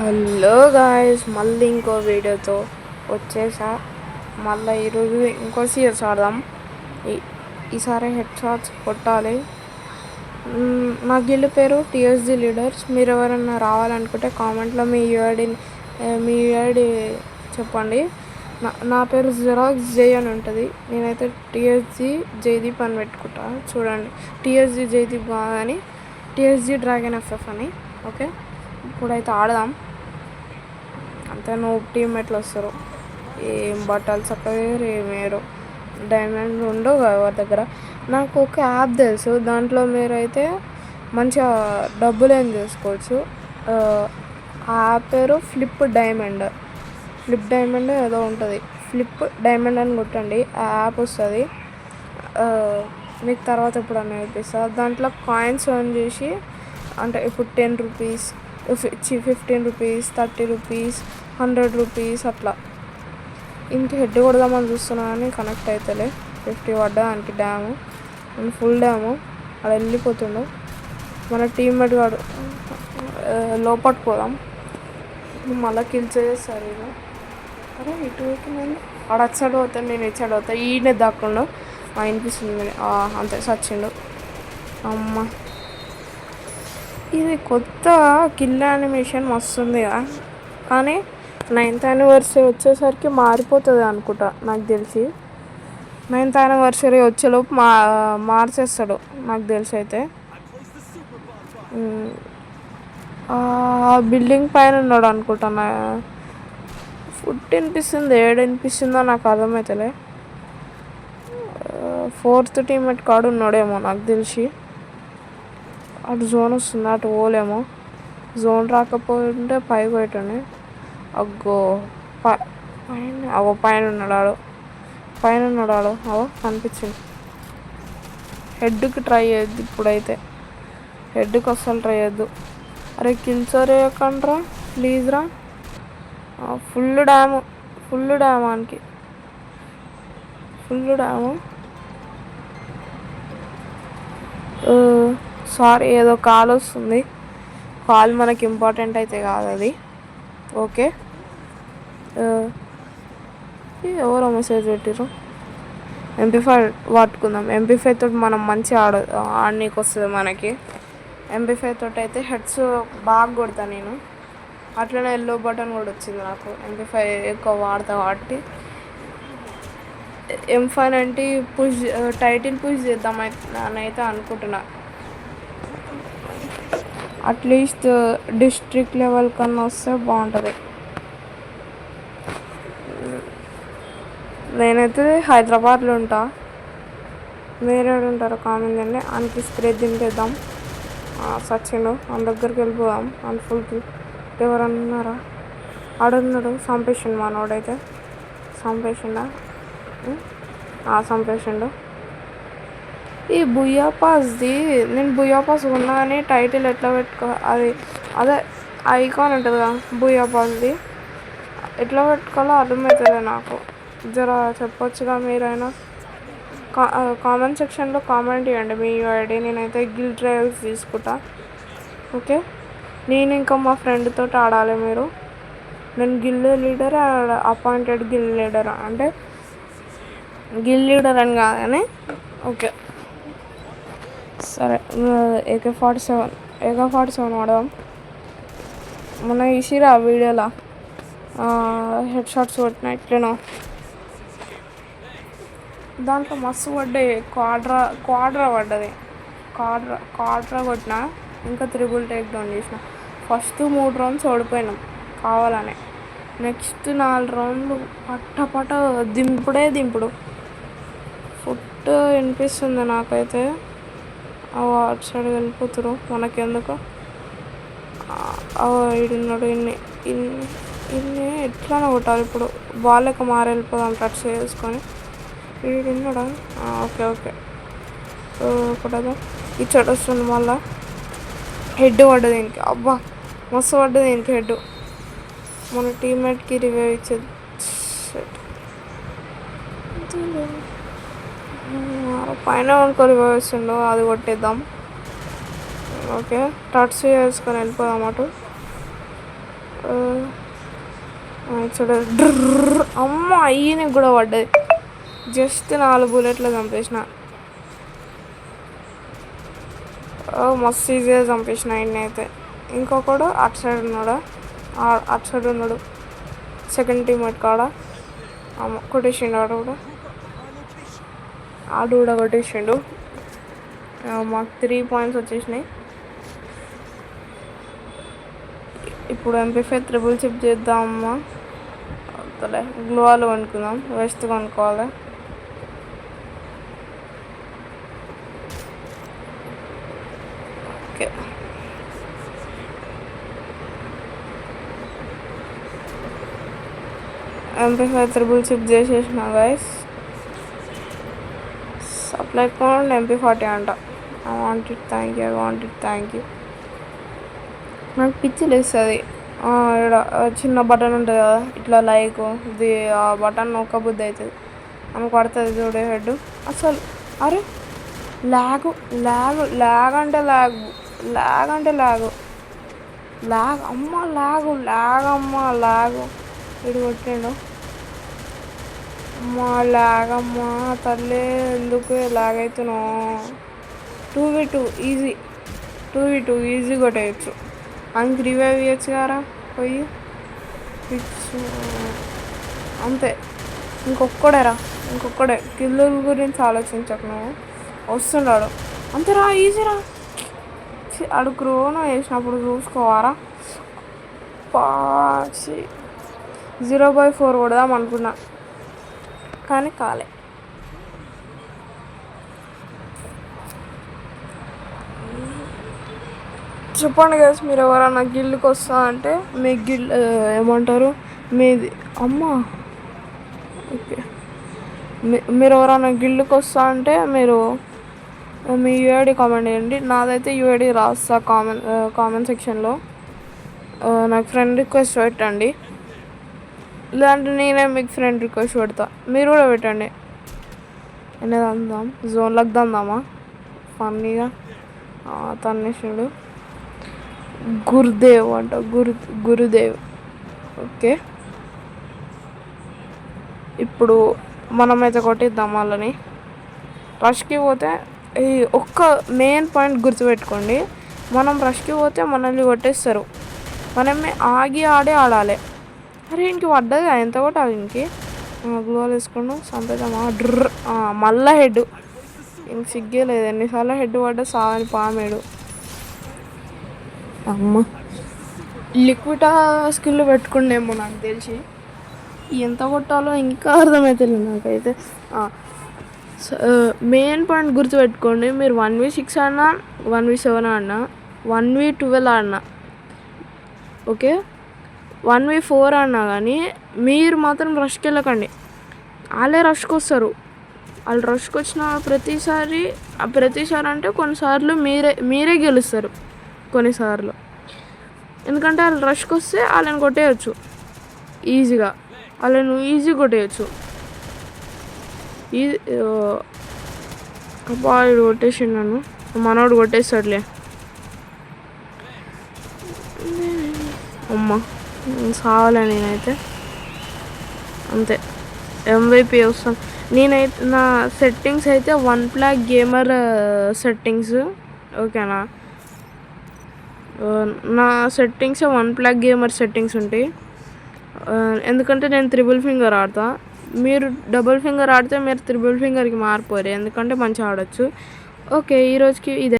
Hello guys, మళ్ళీ ఇంకో వీడియోతో వచ్చేసా. మళ్ళీ ఈరోజు ఇంకో సిఎస్ ఆడదాం. ఈసారి హెడ్ షాట్స్ కొట్టాలి. నా గిల్డ్ పేరు టీఎస్జీ లీడర్స్. మీరు ఎవరైనా రావాలనుకుంటే కామెంట్లో మీ యూఐడి చెప్పండి. నా పేరు జిరాక్స్ జై అని ఉంటుంది. నేనైతే టీఎస్జీ జైదీప్ అని పెట్టుకుంటా. చూడండి, టీఎస్జీ జైదీప్ కాదని టీఎస్జీ డ్రాగన్ ఎఫ్ఎఫ్ అని. ఓకే, ఇప్పుడైతే ఆడదాం. అంతే, నువ్వు టీమ్మేట్లు వస్తారు. ఏం బట్టలు చక్కగా ఏమేరు డైమండ్ ఉండవు కదా వారి దగ్గర. నాకు ఒక యాప్ తెలుసు, దాంట్లో మీరైతే మంచిగా డబ్బులు ఏం చేసుకోవచ్చు. ఆ యాప్ పేరు ఫ్లిప్ డైమండ్ ఏదో ఉంటుంది. ఫ్లిప్ డైమండ్ అని కొట్టండి, ఆ యాప్ వస్తుంది. మీకు తర్వాత ఎప్పుడన్నా నేర్పిస్తా. దాంట్లో కాయిన్స్ ఆన్ చేసి, అంటే ఇప్పుడు 10 రూపీస్, 15 రూపీస్, 30 రూపీస్, 100 రూపీస్ అట్లా. ఇంటి హెడ్ కొడదామని చూస్తున్నా కానీ కనెక్ట్ అవుతలే. 50 పడ్డా దానికి డ్యాము, ఫుల్ డ్యాము. అక్కడ వెళ్ళిపోతుండు మన టీమ్మేట్ వాడు. లోపలికి పోదాం, మళ్ళీ కిల్ చేస్తారు. ఇక అరే ఇటు ఎక్కిందండి. వాడు అచ్చాడు పోతాను, నేను ఇచ్చాడు పోతా. ఈయనే దాక్కుండా వినిపిస్తుంది. అంతే, సచ్చిండు. అమ్మ, ఇది కొత్త కిల్ యానిమేషన్ వస్తుంది కదా, కానీ 9th యానివర్సరీ వచ్చేసరికి మారిపోతుంది అనుకుంటా. నాకు తెలిసి 9th యానివర్సరీ వచ్చేలోపు మార్చేస్తాడు నాకు తెలిసి. అయితే బిల్డింగ్ పైన ఉన్నాడు అనుకుంటున్నా. ఫుడ్ వినిపిస్తుంది, ఏడు వినిపిస్తుందో నాకు అర్థమవుతలే. 4th టీమ్మేట్ కాడు ఉన్నాడేమో నాకు తెలిసి. అటు జోన్ వస్తుంది, అటు పోలేమో. జోన్ రాకపోతే పైకి పోయేటండి. అగ్గో పైన ఉన్నాడు. కనిపించింది. హెడ్కి ట్రై చేయొద్దు ఇప్పుడైతే, హెడ్కి అస్సలు ట్రై చేయొద్దు. అరే కిల్చర్ వేయకండ్రా ప్లీజ్ రా. ఫుల్ డ్యాము వానికి, ఫుల్ డ్యాము. సారీ, ఏదో కాల్ వస్తుంది. కాల్ మనకి ఇంపార్టెంట్ అయితే కాదు అది. ఓకే, ఎవరో మెసేజ్ పెట్టారు. MP5 పట్టుకుందాం. MP5 తోటి మనం మంచిగా ఆడనీకి వస్తుంది మనకి. MP5 తోటి అయితే హెడ్స్ బాగా కొడతా నేను. అట్లనే ఎల్లో బటన్ కూడా వచ్చింది నాకు. MP5 ఎక్కువ వాడతా కాబట్టి. M590 టైటిల్ పుష్ చేద్దాం అని అయితే అనుకుంటున్నా. అట్లీస్ట్ డిస్ట్రిక్ట్ లెవెల్ కన్నా వస్తే బాగుంటుంది. నేనైతే హైదరాబాద్లో ఉంటా. మీరేడు ఉంటారు కామెంట్ చేయండి. ఆయనకి స్ప్రే దింపేద్దాం. సచిన్ మన దగ్గరికి వెళ్ళిపోదాం. అని ఫుల్కి ఎవరన్నారా? ఆడున్నాడు, చంపేసిండు మనోడైతే. చంపేసిండు. ఈ బుయ్యా పాస్ది, నేను బుయ్యా పాస్ ఉన్నా కానీ టైటిల్ ఎట్లా పెట్టుకో, అదే ఐకాన్ ఉంటుంది కదా బుయ్యా పాస్ది, ఎట్లా పెట్టుకోవాలో అర్థమవుతుంది నాకు. జర చెప్పొచ్చుగా మీరైనా. కామెంట్ సెక్షన్లో కామెంట్ చేయండి మీ యూఐడి. నేనైతే గిల్డ్ ట్రయల్స్ తీసుకుంటా. ఓకే, నేను ఇంకా మా ఫ్రెండ్ తోటి ఆడాలి. నేను guild leader, appointed guild leader. అంటే గిల్డ్ లీడర్ అని కాదు కానీ. ఓకే సరే, AK-47 వాడదాం. మొన్న ఇసిరా వీడియోలో హెడ్ షాట్స్ కొట్టిన ఇట్లనో. దాంట్లో మస్తు పడ్డాయి. క్వాడ్రా పడ్డది. క్వాడ్రా కొట్టిన, ఇంకా 3 టేక్ డౌన్ చేసిన. ఫస్ట్ 3 రౌండ్స్ ఓడిపోయినాం కావాలనే. నెక్స్ట్ 4 రౌండ్లు పట్ట దింపుడు. ఫుట్ వినిపిస్తుంది నాకైతే. అటు సైడ్ వెళ్ళిపోతారు, మనకెందుకు. ఈడున్నాడు. ఇన్ని ఎట్లానే కొట్టాలి ఇప్పుడు. బాల్ లెక్క వెళ్ళిపోదాం టచ్ చేసుకొని. ఈడున్నాడా? ఓకే కొట్టదా. ఇచ్చాడు వస్తుంది. మళ్ళా హెడ్ పడ్డది దీనికి. అబ్బా, మస్తు పడ్డది దీనికి హెడ్. మన టీమ్మేట్కి రివైవ్ ఇచ్చేది. పైన రివైవ్ ఇస్తుండో, అది కొట్టేద్దాం. ఓకే, టచ్ చేసుకొని వెళ్ళిపోదాం అటు. చూడ అమ్మ ఈయనకి కూడా పడ్డది. జస్ట్ 4 బుల్లెట్లు చంపేసిన. మస్తు ఈజీగా చంపేసిన ఈయన అయితే. ఇంకొకడు అటు సైడ్ ఉన్నాడు, అటు సైడ్ ఉన్నాడు సెకండ్ టీమ్మేట్ కాడ. కొట్టేసిండు ఆడు కూడా కొట్టేసిండు. మాకు 3 పాయింట్స్ వచ్చేసినాయి. ఇప్పుడు MP5 ట్రిపుల్ చిప్ చేద్దామమ్మా. అంతలే గ్లోవాలు కొనుక్కుందాం, వెస్ట్ కొనుక్కోవాలి. ఓకే, MP5 ట్రిపుల్ చిప్ చేసేసిన గైస్. సప్లై కౌంట్ MP40 అంట. I want it, thank you. నాకు పిచ్చి లేస్తుంది. ఇక్కడ చిన్న బటన్ ఉంటుంది కదా, ఇట్లా లైక్ ఇది, ఆ బటన్ నొక్క బుద్ధి అవుతుంది. ఆమె పడుతుంది చూడే హెడ్. అసలు అరే ల్యాగ్ అంటే ల్యాగ్ ఇడు కొట్టిండు. అమ్మా ల్యాగ్ అమ్మా తల్లి, ఎందుకు ల్యాగ్ అవుతున్నావు? 2v2 easy కొట్టేయచ్చు. అంక రివైవ్ ఇవ్వచ్చు కదా పోయి. అంతే, ఇంకొక్కడే కిల్లుల గురించి ఆలోచించకు నువ్వు. వస్తున్నాడు అంతేరా, ఈజీరా. అడు క్రోనో వేసినప్పుడు చూసుకోవారా. 0/4 కొడదాం అనుకున్నా కానీ కాలే. చెప్పండి గైస్, మీరు ఎవరైనా గిల్డ్కి వస్తా అంటే మీ గిల్డ్ ఏమంటారు మీది అమ్మా. ఓకే, మీరు ఎవరైనా గిల్డ్కి వస్తా అంటే మీరు మీ యూఐడి కామెంట్ చేయండి. నాదైతే యూఐడి రాస్తా కామెంట్ సెక్షన్లో. నాకు ఫ్రెండ్ రిక్వెస్ట్ పెట్టండి, లేదంటే నేనే మీకు ఫ్రెండ్ రిక్వెస్ట్ పెడతా, మీరు కూడా పెట్టండి. అనేది అందాం, జోన్లకు దందామా ఫన్నీగా. తన్నేసిండు గురుదేవ్ అంట, గురుదేవ్. ఓకే, ఇప్పుడు మనమైతే కొట్టిద్దాం వాళ్ళని. రష్కి పోతే ఈ ఒక్క మెయిన్ పాయింట్ గుర్తుపెట్టుకోండి, మనం రష్కి పోతే మనల్ని కొట్టేస్తారు. మనమే ఆడాలి. అరే ఇంక పడ్డది, ఎంత కొట్టాలి ఇంకి. గ్లోవాల్ వేసుకున్నాం, సంపేద్దామా. మళ్ళా హెడ్. ఇంక సిగ్గే లేదు, ఎన్నిసార్లు హెడ్ పడ్డా సావని పామేడు. అమ్మ లిక్విడ్ స్కిల్ పెట్టుకుండేమో నాకు తెలిసి. ఎంత కొట్టాలో ఇంకా అర్థమవుతుంది నాకైతే. మెయిన్ పాయింట్ గుర్తుపెట్టుకోండి, మీరు 1v6 ఆడినా 1v7 ఆడినా 1v12 ఆడినా ఓకే, 1v4 ఆడినా కానీ మీరు మాత్రం రష్కి వెళ్ళకండి. వాళ్ళే రష్కి వస్తారు. వాళ్ళు రష్కి వచ్చిన ప్రతిసారి అంటే కొన్నిసార్లు మీరే గెలుస్తారు కొన్నిసార్లు. ఎందుకంటే వాళ్ళు రష్కి వస్తే వాళ్ళని కొట్టేయచ్చు ఈజీగా, కొట్టేయచ్చు. వాడు కొట్టేసి నన్ను, మనోడు కొట్టేస్తాడులే. అమ్మ సావాలే నేనైతే. అంతే, MVP వస్తాను నేనైతే. నా సెట్టింగ్స్ అయితే 1 గేమర్ సెట్టింగ్స్. ఓకేనా, నా సెట్టింగ్స్ 1 గేమర్ సెట్టింగ్స్ ఉంటాయి. ఎందుకంటే నేను త్రిబుల్ ఫింగర్ ఆడతా. మీరు డబుల్ ఫింగర్ ఆడితే మీరు త్రిబుల్ ఫింగర్కి మారిపోరు, ఎందుకంటే మంచిగా ఆడచ్చు. ఓకే, ఈరోజుకి ఇదే.